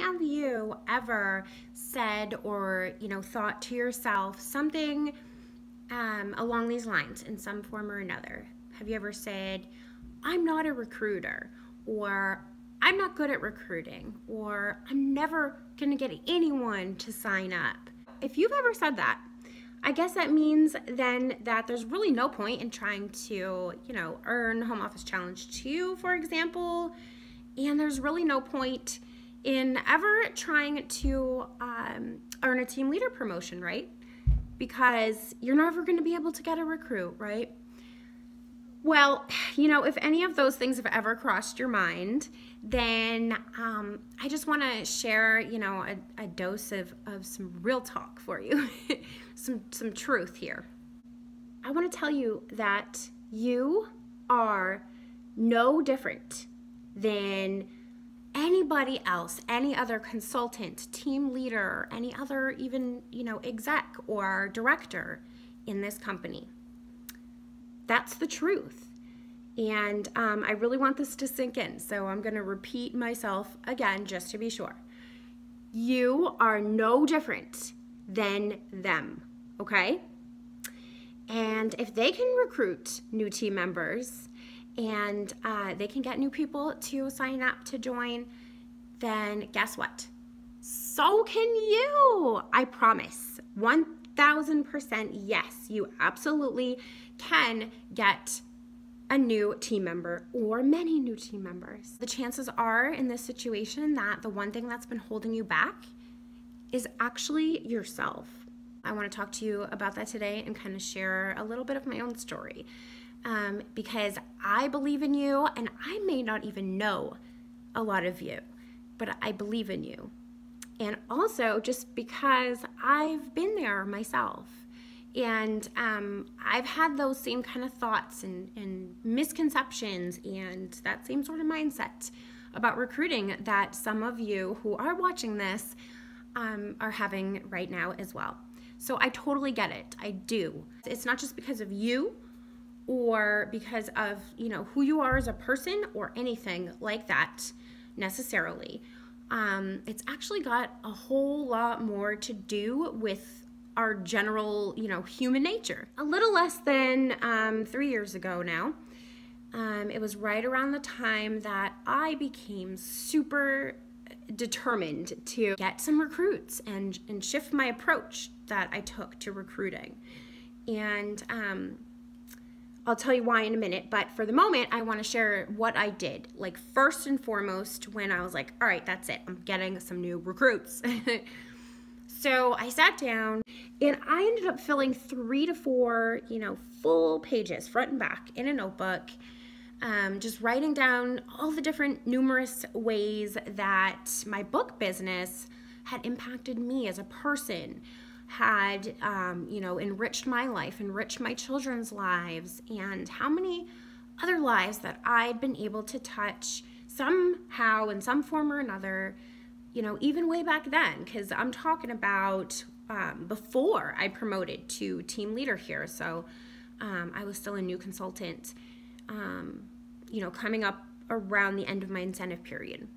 of you ever said or, thought to yourself something along these lines in some form or another? Have you ever said, I'm not a recruiter, or I'm not good at recruiting, or I'm never going to get anyone to sign up? If you've ever said that, I guess that means then that there's really no point in trying to, earn Home Office Challenge 2, for example, and there's really no point in ever trying to earn a team leader promotion, right? Because you're never going to be able to get a recruit, right? Well, if any of those things have ever crossed your mind, then I just want to share, a dose of some real talk for you, some truth here. I want to tell you that you are no different than anybody else, any other consultant, team leader, any other even, exec or director in this company. That's the truth. And I really want this to sink in, so I'm going to repeat myself again just to be sure. You are no different than them, okay? And if they can recruit new team members and they can get new people to sign up to join, then guess what? So can you. I promise. 1000% yes, you absolutely can get a new team member or many new team members. The chances are in this situation that the one thing that's been holding you back is actually yourself. I want to talk to you about that today and kind of share a little bit of my own story because I believe in you, and I may not even know a lot of you, but I believe in you. And also just because I've been there myself. And I've had those same kind of thoughts and misconceptions and that same sort of mindset about recruiting that some of you who are watching this are having right now as well. So I totally get it. I do. It's not just because of you or because of, who you are as a person or anything like that necessarily. It's actually got a whole lot more to do with our general, human nature. A little less than 3 years ago now, it was right around the time that I became super determined to get some recruits and shift my approach that I took to recruiting. And I'll tell you why in a minute, but for the moment, I want to share what I did. Like first and foremost, when I was like, all right, that's it. I'm getting some new recruits. So I sat down and I ended up filling 3 to 4, full pages, front and back, in a notebook, just writing down all the different numerous ways that my book business had impacted me as a person, had, enriched my life, enriched my children's lives, and how many other lives that I'd been able to touch somehow in some form or another, even way back then, because I'm talking about before I promoted to team leader here. So I was still a new consultant, coming up around the end of my incentive period.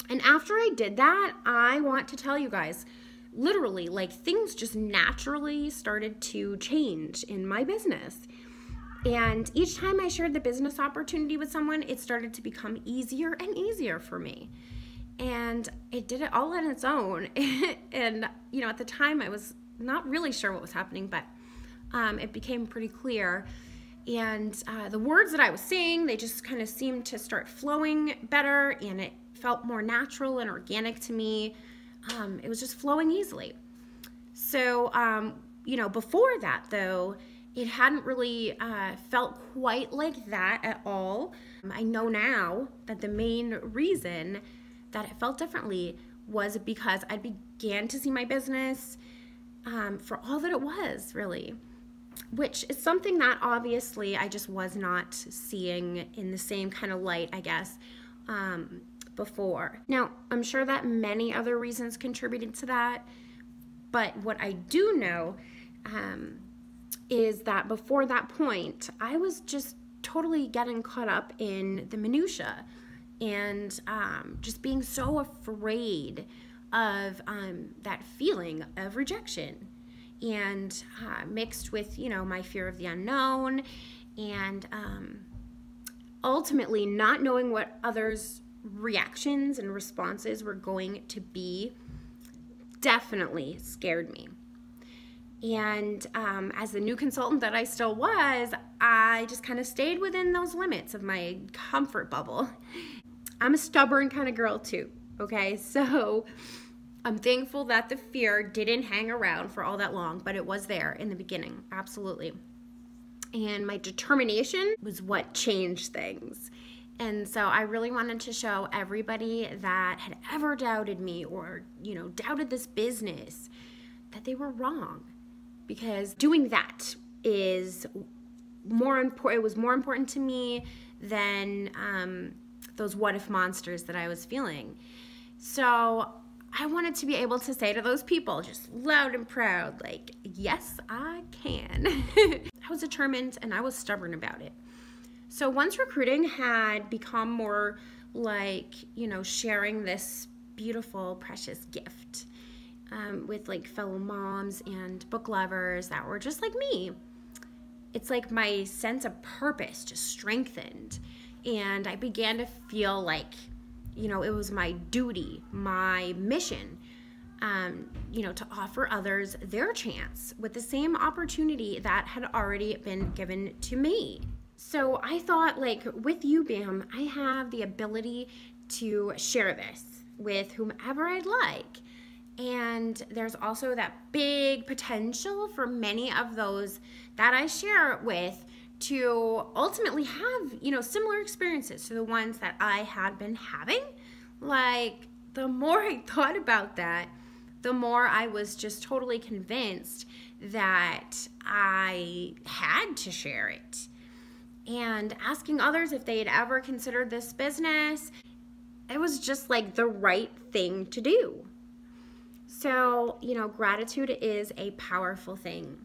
And after I did that, I want to tell you guys, literally, things just naturally started to change in my business. And each time I shared the business opportunity with someone, it started to become easier and easier for me. And it did it all on its own. And, at the time I was not really sure what was happening, but it became pretty clear. And the words that I was saying, they just kind of seemed to start flowing better, and it felt more natural and organic to me. It was just flowing easily. So, before that though, it hadn't really felt quite like that at all. I know now that the main reason that it felt differently was because I began to see my business for all that it was, really, which is something that obviously I just was not seeing in the same kind of light, I guess, before. Now, I'm sure that many other reasons contributed to that, but what I do know is that before that point, I was just totally getting caught up in the minutia and just being so afraid of that feeling of rejection, and mixed with, my fear of the unknown, and ultimately not knowing what others' reactions and responses were going to be definitely scared me. And as the new consultant that I still was, I just kind of stayed within those limits of my comfort bubble. I'm a stubborn kind of girl too, okay? So I'm thankful that the fear didn't hang around for all that long, but it was there in the beginning, absolutely. And my determination was what changed things. And so I really wanted to show everybody that had ever doubted me or, doubted this business, that they were wrong. Because doing that is more important. It was more important to me than those what if monsters that I was feeling. So I wanted to be able to say to those people, just loud and proud, like, yes, I can. I was determined and I was stubborn about it. So once recruiting had become more like, sharing this beautiful, precious gift with like fellow moms and book lovers that were just like me, it's like my sense of purpose just strengthened. And I began to feel like, it was my duty, my mission, to offer others their chance with the same opportunity that had already been given to me. So I thought, like, with UBAM, I have the ability to share this with whomever I'd like. And there's also that big potential for many of those that I share it with to ultimately have, similar experiences to the ones that I had been having. Like, the more I thought about that, the more I was just totally convinced that I had to share it. And asking others if they had ever considered this business, it was just like the right thing to do. So, gratitude is a powerful thing.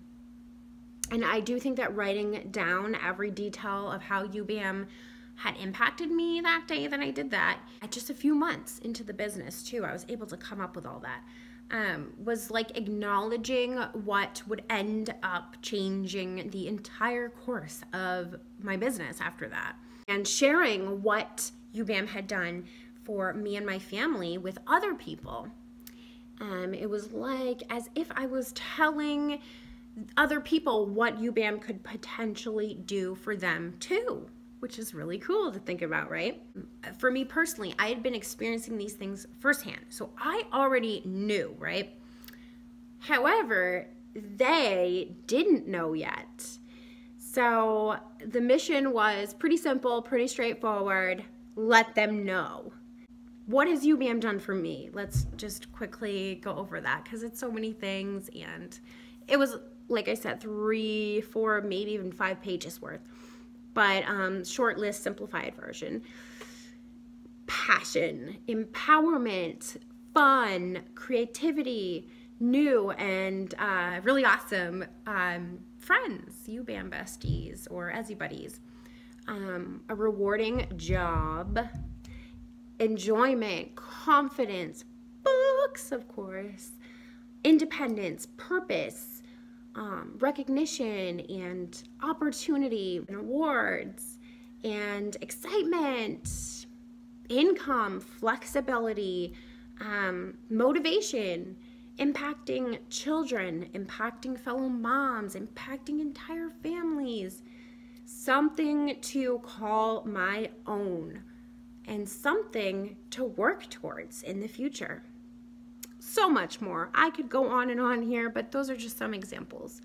And I do think that writing down every detail of how UBAM had impacted me that day that I did that, at just a few months into the business too, I was able to come up with all that, was like acknowledging what would end up changing the entire course of my business after that. And sharing what UBAM had done for me and my family with other people. It was like as if I was telling other people what UBAM could potentially do for them too, which is really cool to think about, right? For me personally, I had been experiencing these things firsthand, so I already knew, right? However, they didn't know yet. So the mission was pretty simple, pretty straightforward. Let them know. What has UBAM done for me? Let's just quickly go over that because it's so many things, and it was, like I said, 3, 4, maybe even 5 pages worth, but short list, simplified version. Passion, empowerment, fun, creativity, new and really awesome friends, UBAM besties or Ezzy buddies, a rewarding job, enjoyment, confidence, books, of course, independence, purpose, recognition and opportunity and awards and excitement, income, flexibility, motivation, impacting children, impacting fellow moms, impacting entire families, something to call my own, and something to work towards in the future. So much more. I could go on and on here, but those are just some examples.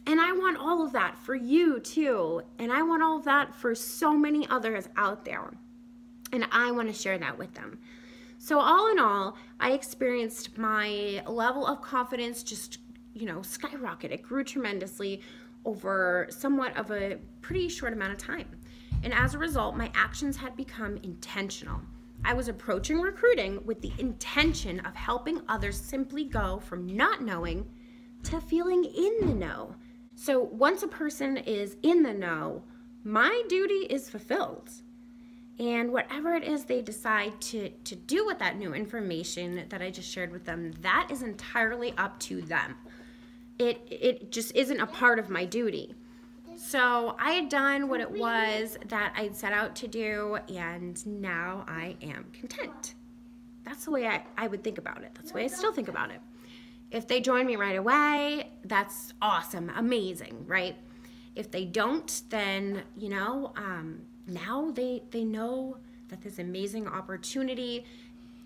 And I want all of that for you too. And I want all of that for so many others out there. And I want to share that with them. So all in all, I experienced my level of confidence just, skyrocket. It grew tremendously over somewhat of a pretty short amount of time. And as a result, my actions had become intentional. I was approaching recruiting with the intention of helping others simply go from not knowing to feeling in the know. So once a person is in the know, my duty is fulfilled. And whatever it is they decide to do with that new information that I just shared with them, that is entirely up to them. It just isn't a part of my duty. So I had done what it was that I'd set out to do, and now I am content. That's the way I would think about it. That's the way I still think about it. If they join me right away, that's awesome, amazing, right? If they don't, then, now they know that this amazing opportunity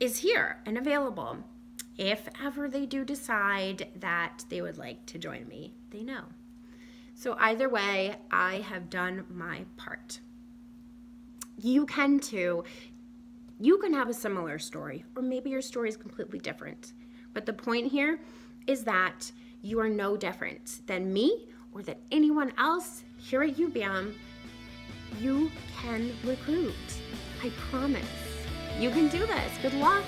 is here and available. If ever they do decide that they would like to join me, they know. So either way, I have done my part. You can too. You can have a similar story, or maybe your story is completely different. But the point here is that you are no different than me or than anyone else here at UBAM. You can recruit. I promise. You can do this. Good luck.